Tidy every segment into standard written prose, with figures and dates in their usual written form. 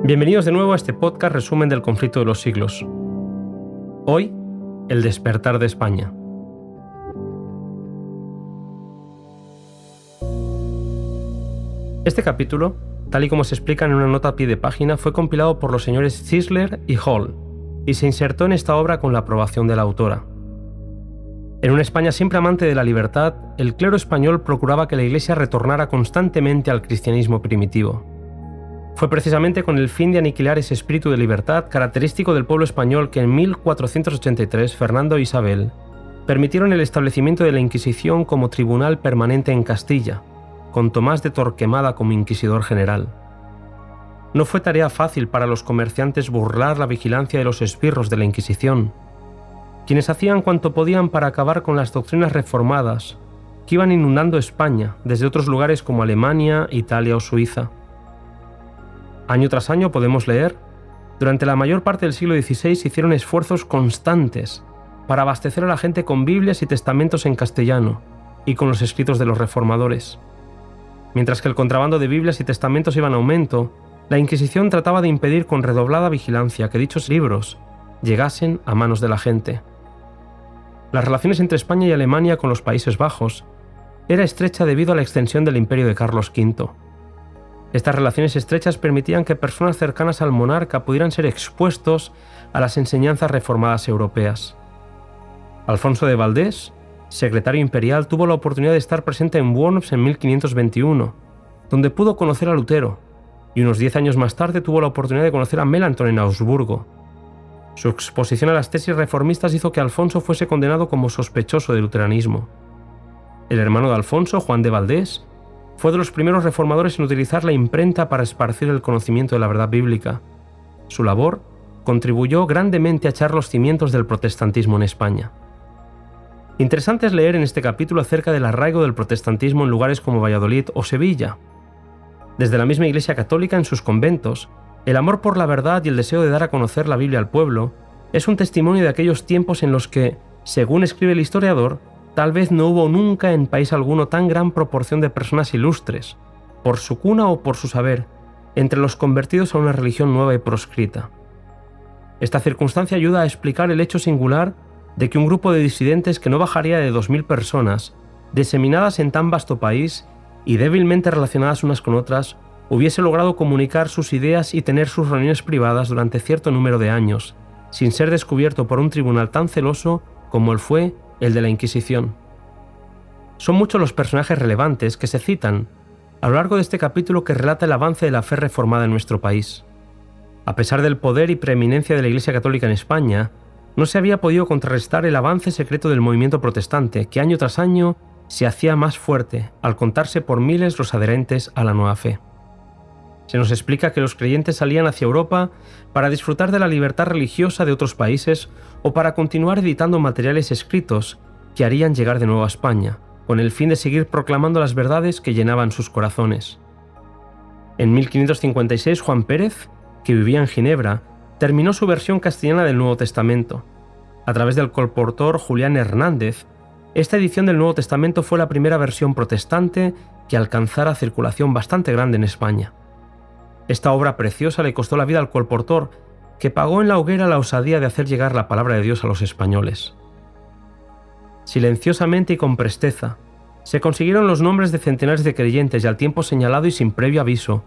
Bienvenidos de nuevo a este podcast resumen del conflicto de los siglos. Hoy, el despertar de España. Este capítulo, tal y como se explica en una nota a pie de página, fue compilado por los señores Zisler y Hall y se insertó en esta obra con la aprobación de la autora. En una España siempre amante de la libertad, el clero español procuraba que la Iglesia retornara constantemente al cristianismo primitivo. Fue precisamente con el fin de aniquilar ese espíritu de libertad característico del pueblo español que en 1483 Fernando e Isabel permitieron el establecimiento de la Inquisición como tribunal permanente en Castilla, con Tomás de Torquemada como inquisidor general. No fue tarea fácil para los comerciantes burlar la vigilancia de los esbirros de la Inquisición, quienes hacían cuanto podían para acabar con las doctrinas reformadas que iban inundando España desde otros lugares como Alemania, Italia o Suiza. Año tras año podemos leer, durante la mayor parte del siglo XVI se hicieron esfuerzos constantes para abastecer a la gente con Biblias y testamentos en castellano y con los escritos de los reformadores. Mientras que el contrabando de Biblias y testamentos iba en aumento, la Inquisición trataba de impedir con redoblada vigilancia que dichos libros llegasen a manos de la gente. Las relaciones entre España y Alemania con los Países Bajos era estrecha debido a la extensión del imperio de Carlos V. Estas relaciones estrechas permitían que personas cercanas al monarca pudieran ser expuestos a las enseñanzas reformadas europeas. Alfonso de Valdés, secretario imperial, tuvo la oportunidad de estar presente en Worms en 1521, donde pudo conocer a Lutero, y unos 10 años más tarde tuvo la oportunidad de conocer a Melanchthon en Augsburgo. Su exposición a las tesis reformistas hizo que Alfonso fuese condenado como sospechoso del luteranismo. El hermano de Alfonso, Juan de Valdés, fue de los primeros reformadores en utilizar la imprenta para esparcir el conocimiento de la verdad bíblica. Su labor contribuyó grandemente a echar los cimientos del protestantismo en España. Interesante es leer en este capítulo acerca del arraigo del protestantismo en lugares como Valladolid o Sevilla. Desde la misma Iglesia Católica en sus conventos, el amor por la verdad y el deseo de dar a conocer la Biblia al pueblo es un testimonio de aquellos tiempos en los que, según escribe el historiador, tal vez no hubo nunca en país alguno tan gran proporción de personas ilustres, por su cuna o por su saber, entre los convertidos a una religión nueva y proscrita. Esta circunstancia ayuda a explicar el hecho singular de que un grupo de disidentes que no bajaría de 2000 personas, diseminadas en tan vasto país y débilmente relacionadas unas con otras, hubiese logrado comunicar sus ideas y tener sus reuniones privadas durante cierto número de años, sin ser descubierto por un tribunal tan celoso como él fue el de la Inquisición. Son muchos los personajes relevantes que se citan a lo largo de este capítulo que relata el avance de la fe reformada en nuestro país. A pesar del poder y preeminencia de la Iglesia Católica en España, no se había podido contrarrestar el avance secreto del movimiento protestante, que año tras año se hacía más fuerte, al contarse por miles los adherentes a la nueva fe. Se nos explica que los creyentes salían hacia Europa para disfrutar de la libertad religiosa de otros países o para continuar editando materiales escritos que harían llegar de nuevo a España, con el fin de seguir proclamando las verdades que llenaban sus corazones. En 1556, Juan Pérez, que vivía en Ginebra, terminó su versión castellana del Nuevo Testamento. A través del colportor Julián Hernández, esta edición del Nuevo Testamento fue la primera versión protestante que alcanzara circulación bastante grande en España. Esta obra preciosa le costó la vida al colportor, que pagó en la hoguera la osadía de hacer llegar la palabra de Dios a los españoles. Silenciosamente y con presteza, se consiguieron los nombres de centenares de creyentes y al tiempo señalado y sin previo aviso,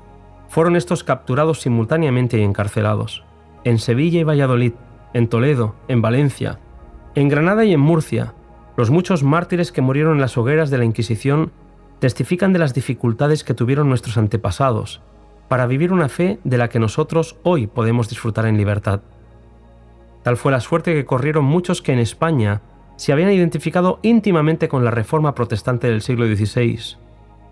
fueron estos capturados simultáneamente y encarcelados. En Sevilla y Valladolid, en Toledo, en Valencia, en Granada y en Murcia, los muchos mártires que murieron en las hogueras de la Inquisición testifican de las dificultades que tuvieron nuestros antepasados para vivir una fe de la que nosotros hoy podemos disfrutar en libertad. Tal fue la suerte que corrieron muchos que en España se habían identificado íntimamente con la reforma protestante del siglo XVI.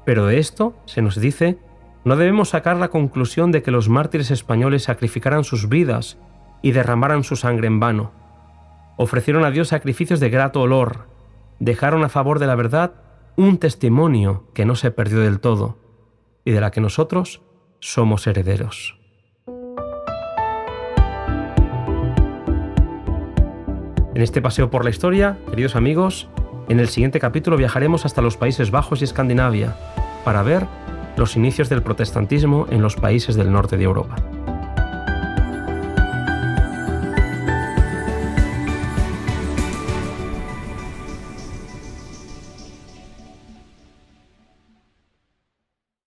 Pero de esto, se nos dice, no debemos sacar la conclusión de que los mártires españoles sacrificaran sus vidas y derramaran su sangre en vano. Ofrecieron a Dios sacrificios de grato olor, dejaron a favor de la verdad un testimonio que no se perdió del todo y de la que nosotros somos herederos. En este paseo por la historia, queridos amigos, en el siguiente capítulo viajaremos hasta los Países Bajos y Escandinavia para ver los inicios del protestantismo en los países del norte de Europa.